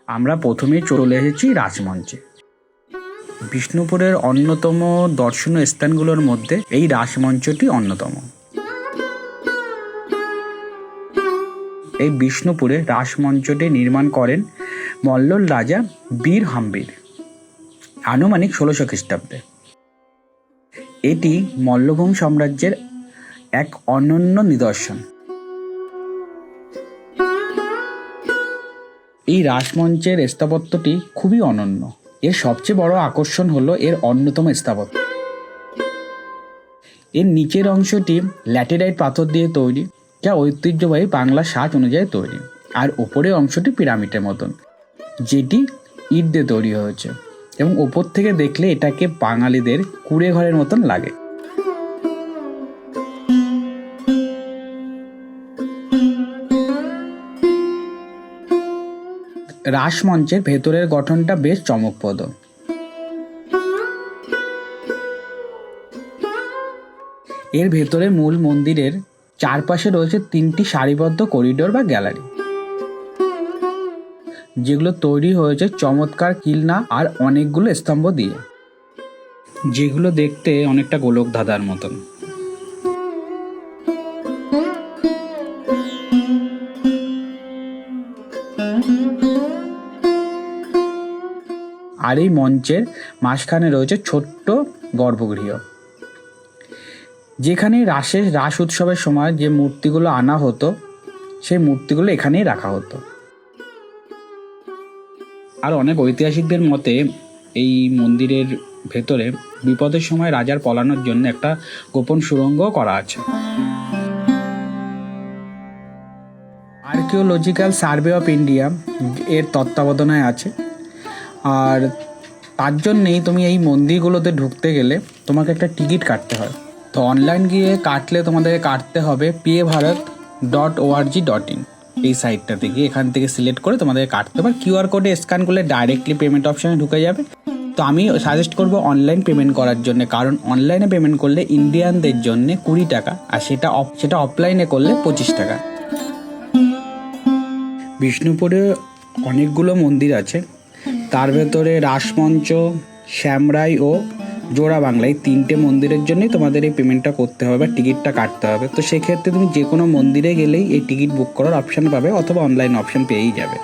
আমরা প্রথমেই চলে এসেছি রাসমঞ্চে। বিষ্ণুপুরের অন্যতম দর্শনীয় স্থানগুলোর মধ্যে এই রাসমঞ্চটি অন্যতম। এই বিষ্ণুপুরে রাসমঞ্চটি নির্মাণ করেন মল্লর রাজা বীর হাম্বির আনুমানিক 1600 খ্রিস্টাব্দে। এটি মল্লভূম সাম্রাজ্যের এক অনন্য নিদর্শন। এই রাসমঞ্চের স্থাপত্যটি খুবই অনন্য। এর সবচেয়ে বড় আকর্ষণ হলো এর অন্যতম স্থাপত্য। এর নিচের অংশটি ল্যাটেরাইট পাথর দিয়ে তৈরি, যা ঐতিহ্যবাহী বাংলা সাজ অনুযায়ী তৈরি, আর ওপরের অংশটি পিরামিডের মতন, যেটি ইট দিয়ে তৈরি হয়েছে, এবং ওপর থেকে দেখলে এটাকে বাঙালিদের কুঁড়ে ঘরের মতন লাগে। রাসমঞ্চের ভেতরের গঠনটা বেশ চমকপ্রদ। এর ভেতরে মূল মন্দিরের চারপাশে রয়েছে 3টি সারিবদ্ধ করিডোর বা গ্যালারি, যেগুলো তৈরি হয়েছে চমৎকার কিলনা আর অনেকগুলো স্তম্ভ দিয়ে, যেগুলো দেখতে অনেকটা গোলক ধাঁধার মতন। আর এই মঞ্চের মাঝখানে রয়েছে ছোট্ট গর্ভগৃহ, যেখানে রাস উৎসবের সময় যে মূর্তিগুলো আনা হতো সেই মূর্তিগুলো এখানেই রাখা হতো। আর অনেক ঐতিহাসিকদের মতে এই মন্দিরের ভেতরে বিপদের সময় রাজার পলানোর জন্য একটা গোপন সুড়ঙ্গ করা আছে। আর্কিওলজিক্যাল সার্ভে অফ ইন্ডিয়া এর তত্ত্বাবধানে আছে, আর তার জন্যেই তুমি এই মন্দিরগুলোতে ঢুকতে গেলে তোমাকে একটা টিকিট কাটতে হয়। তো অনলাইন গিয়ে কাটলে তোমাদেরকে কাটতে হবে pabharat.org.in এই সাইটটাতে গিয়ে এখান থেকে সিলেক্ট করে তোমাদেরকে কাটতে হবে। কিউআর কোডে স্ক্যান করলে ডাইরেক্টলি পেমেন্ট অপশানে ঢুকে যাবে। তো আমি সাজেস্ট করবো অনলাইন পেমেন্ট করার জন্য, কারণ অনলাইনে পেমেন্ট করলে ইন্ডিয়ানদের জন্য 20 টাকা, আর সেটা অফলাইনে করলে 25 টাকা। বিষ্ণুপুরে অনেকগুলো মন্দির আছে, তার ভেতরে রাসমঞ্চ, শ্যামরাই ও জোড়া বাংলা এই 3টে মন্দিরের জন্যই তোমাদের এই পেমেন্টটা করতে হবে বা টিকিটটা কাটতে হবে। তো সেক্ষেত্রে তুমি যে কোনো মন্দিরে গেলেই এই টিকিট বুক করার অপশান পাবে, অথবা অনলাইন অপশান পেয়েই যাবে।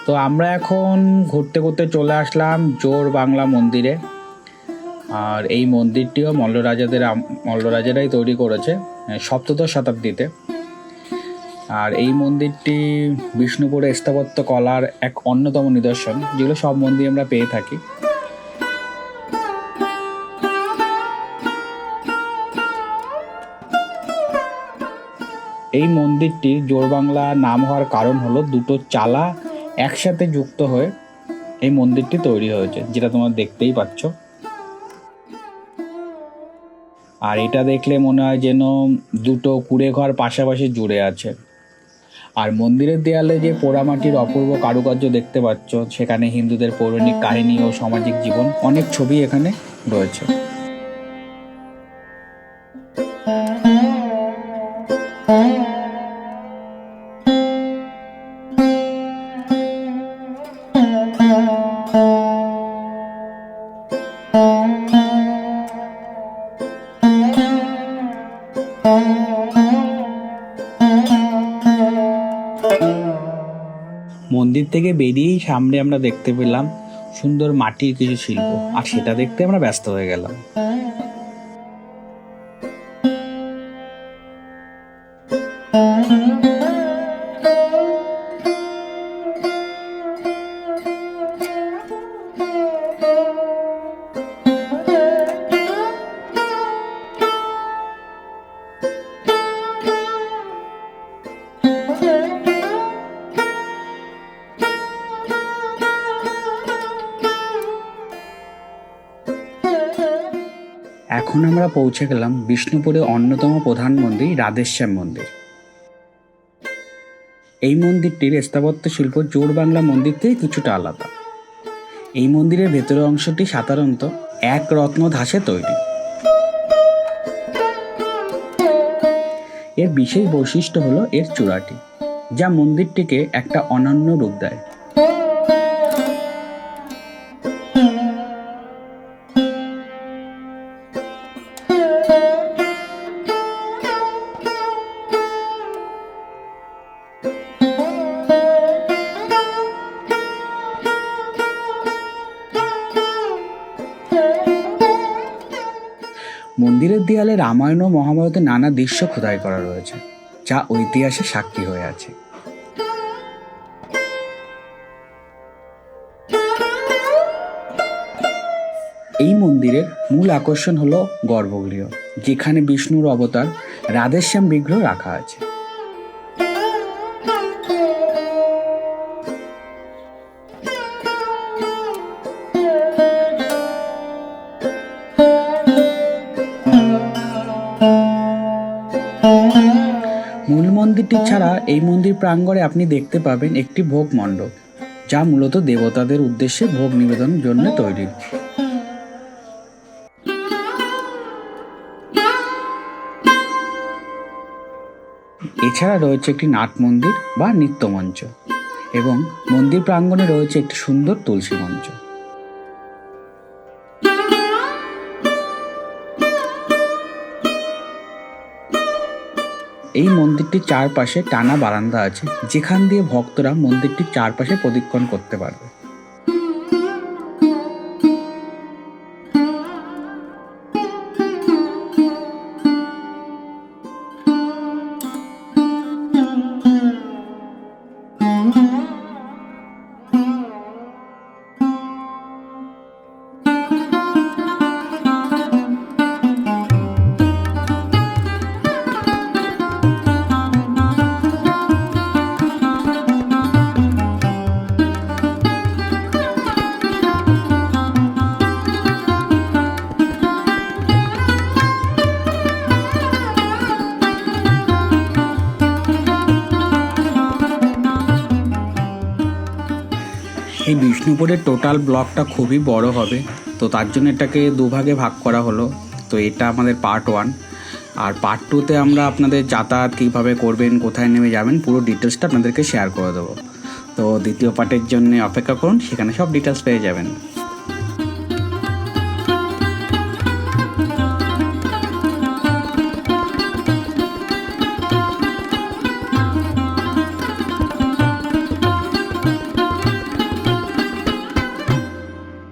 তো আমরা এখন ঘুরতে ঘুরতে চলে আসলাম জোড় বাংলা মন্দিরে। আর এই মন্দিরটিও মল্লরাজারাই তৈরি করেছে 7ম শতাব্দীতে। আর এই মন্দিরটি বিষ্ণুপুরের স্থাপত্য কলার এক অন্যতম নিদর্শন, যেগুলো সব মন্দির আমরা পেয়ে থাকি। এই মন্দিরটি জোড় বাংলা নাম হওয়ার কারণ হলো দুটো চালা একসাথে যুক্ত হয়ে এই মন্দিরটি তৈরি হয়েছে, যেটা তোমরা দেখতেই পাচ্ছ। আর এটা দেখলে মনে হয় যেন দুটো কুঁড়ে ঘর পাশাপাশি জুড়ে আছে। আর মন্দিরের দেয়ালে যে পোড়ামাটির অপূর্ব কারুকার্য দেখতে পাচ্ছ, সেখানে হিন্দুদের পৌরাণিক কাহিনী ও সামাজিক জীবন অনেক ছবি এখানে রয়েছে। মন্দির থেকে বেরিয়েই সামনে আমরা দেখতে পেলাম সুন্দর মাটির কিছু শিল্প, আর সেটা দেখতে আমরা ব্যস্ত হয়ে গেলাম। এখন আমরা পৌঁছে গেলাম বিষ্ণুপুরে অন্যতম প্রধান মন্দির রাধেশ্যাম মন্দির। এই মন্দিরটির স্থাপত্য শিল্প জোড় বাংলা মন্দির থেকে কিছুটা আলাদা। এই মন্দিরের ভেতরের অংশটি সাধারণত এক রত্ন ধাসে তৈরি। এর বিশেষ বৈশিষ্ট্য হলো এর চূড়াটি, যা মন্দিরটিকে একটা অনন্য রূপ দেয়। মন্দিরের দেয়ালে রামায়ণ ও মহাভারতের নানা দৃশ্য খোদাই করা রয়েছে, যা ঐতিহাসিক সাক্ষী হয়ে আছে। এই মন্দিরের মূল আকর্ষণ হলো গর্ভগৃহ, যেখানে বিষ্ণুর অবতার রাধেশ্যাম বিগ্রহ রাখা আছে। মূল মন্দিরটি ছাড়া এই মন্দির প্রাঙ্গণে আপনি দেখতে পাবেন একটি ভোগ মণ্ডপ, যা মূলত দেবতাদের উদ্দেশ্যে ভোগ নিবেদনের জন্য তৈরি। এছাড়া রয়েছে একটি নাট মন্দির বা নৃত্যমঞ্চ, এবং মন্দির প্রাঙ্গণে রয়েছে একটি সুন্দর তুলসী মঞ্চ। এই মন্দিরটির চারপাশে টানা বারান্দা আছে, যেখান দিয়ে ভক্তরা মন্দিরটির চারপাশে প্রদক্ষিণ করতে পারবে। এই বিষ্ণুপুরের টোটাল ব্লকটা খুবই বড় হবে, তো তার জন্য এটাকে দুভাগে ভাগ করা হলো। তো এটা আমাদের পার্ট 1, আর পার্ট 2তে আমরা আপনাদের যাতায়াত কীভাবে করবেন, কোথায় নেমে যাবেন, পুরো ডিটেলসটা আপনাদেরকে শেয়ার করে দেবো। তো দ্বিতীয় পার্টের জন্য অপেক্ষা করুন, সেখানে সব ডিটেলস পেয়ে যাবেন।